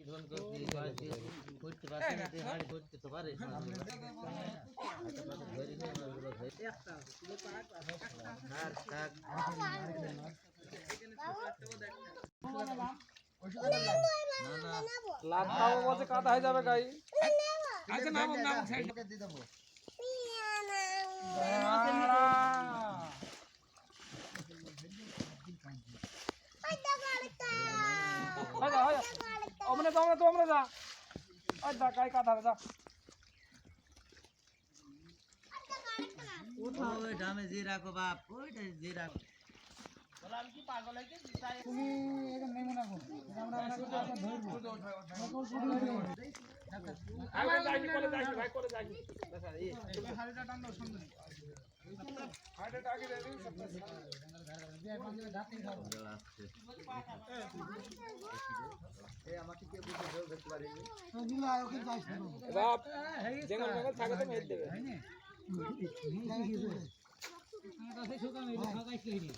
লাভ খাবো বলতে কাদা হয়ে যাবে গাই। আচ্ছা নামো নামো সাইড দিয়ে দেবো। ওমনে যা ওই দা গাই কাদা হবে যা। উঠাও ওই ডামে জি রাখো বাপ, ওইটা জি রাখো। আমি কি পাগল হইছে? তুমি এখানে নেমে না গো, আমরা ধরবো। আগে যাইছি কোলে যাইছি ভাই কোলে যাইছি। হাড়িটা টান দাও সুন্দর। হাড়িটা আগে দে দিন সব। দিয়ে পাঁচটা ধাতি খাও। এই আমাকে কে বুঝে দেও দেখতে পারিনি। ওগুলো ওকে যাইছ না। বাপ জেঙ্গল জেঙ্গল থাকে তো মেরে দেবে। আমার কাছে শুকা মেরে খাগাইছ কইনি।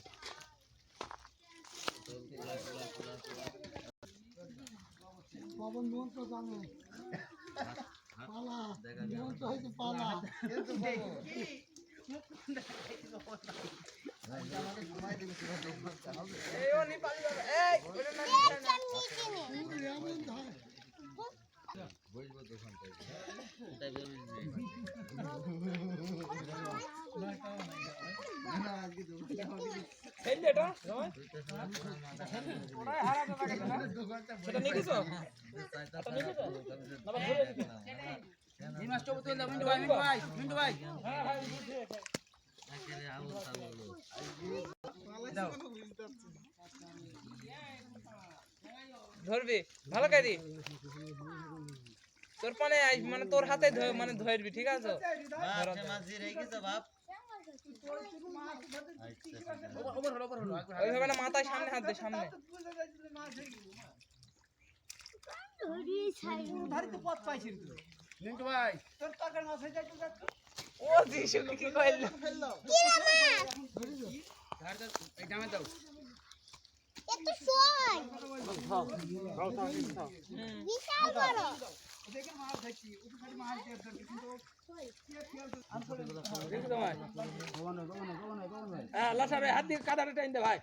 পবন মন তো জানে। পালা মন তো হইছে পালা। কিন্তু বলো আমাকে সময় দিবি তোরা দেখবি হবে। এই ও নি পালি যাবে। এই ওরে না বইবো দোকান থেকে। এটা বেবি না আজকে দোকান খেল দে এটা রয় ওরাই হারা যাবে না সেটা নিয়ে গেছো এটা নিয়ে গেছো না ঘুরে এসেছে এই মাছটা তো দাও মিন্টু ভাই হ্যাঁ হ্যাঁ বুঝে আকেরে আউল তাবলো দাও ধরবি ভালো করে দি তোর পানে মানে তোর হাতে মানে ধরবি ঠিক আছে বাপ মাছ জি রেখে গেছে বাপ। ওইভাবে না মাথায় সামনে হাত দে সামনে ধারিতে পথ পাইছিস তুই। মিন্টু ভাই তোর টাকার মাছ হয়ে যায় তো। ও দিশু কি কইল ফেললো। এই দামে দাও একটু সই খাও খাও বিশাল বড় দেখে মাছ খাচ্ছি ওটা খালি মাছ দিয়ে ধরবি কিন্তু দেখো তো ভাই হ্যাঁ লাসা ভাই হাত দিয়ে কাদাটা টাইন দে ভাই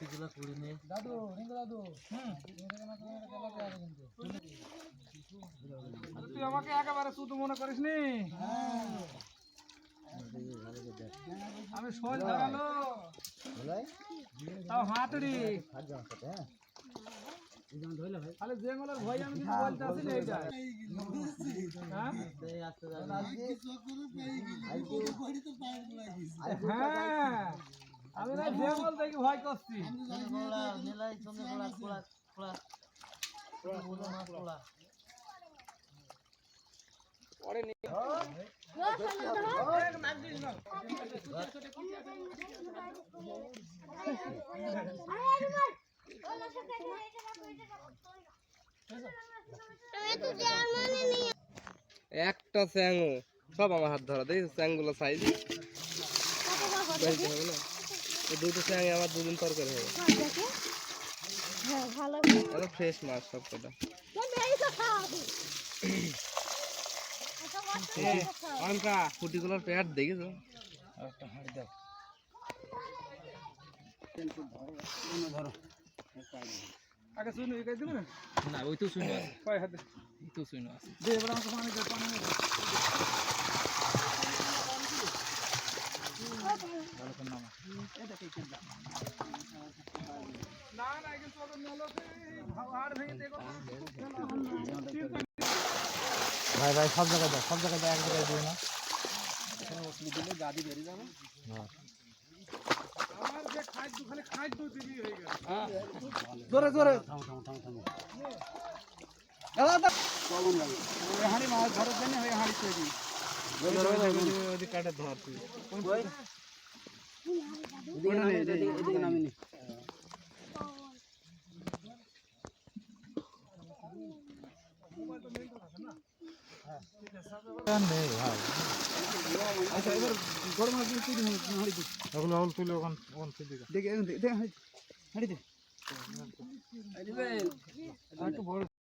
এগুলো কুড়ি নে দাদু রিঙ্গ দাদু তুই আমাকে একেবারে শুধু মনে করিস নি। আমি শোল ধরালো তাও হাতুড়ি তাহলে জেঙ্গলের ভয় আমি কিছু বলতে আসি না এইটা হ্যাঁ আমি না জেঙ্গল দেখি ভয় করছি মেলাই তুমি কোলা কোলা কোলা কোলা মাছ কোলা পরে নি একটা স্যাঙ্গো সব আমার হাত ধরা দেখ স্যাংগুলো সাইজ হবে না এই দুটো স্যাং আমার দুদিন পর করে হবে ভালো ফ্রেশ মাছ সব কটা অনকা ফুটিগুলোর পেট দেখেছো একটা হাড় দাও ধরো আগে শুনে এই দিবেন না ওই তো শুনো আছে কয় হাতে এই তো শুনো আছে দে এবার আমাকে পানি দে পানি দে ভালো করে নামা এটা কি চিন্তা না না কিন্তু ওটা নলতে হাড় ভেঙে দেখো ভাই ভাই সব জায়গায় দাও এক জায়গায় দিও না ওষুধ দিলে গাদি বেরিয়ে যাবে আমার যে খাদ্য দিবি হয়ে গেল হ্যাঁ জোরে জোরে থামো দাদা কমন লাগে ওই হাড়ি মাছ ধরার জন্য ওই হাড়ি তৈরি ওই কাটে ধর তুই ওই এদিকে নামিনি আচ্ছা এবার গরম মাছ তুই হাড়ি দে ওগুলো হল তুলে ওখান থেকে দেখে হাড়ি দে একটু বড়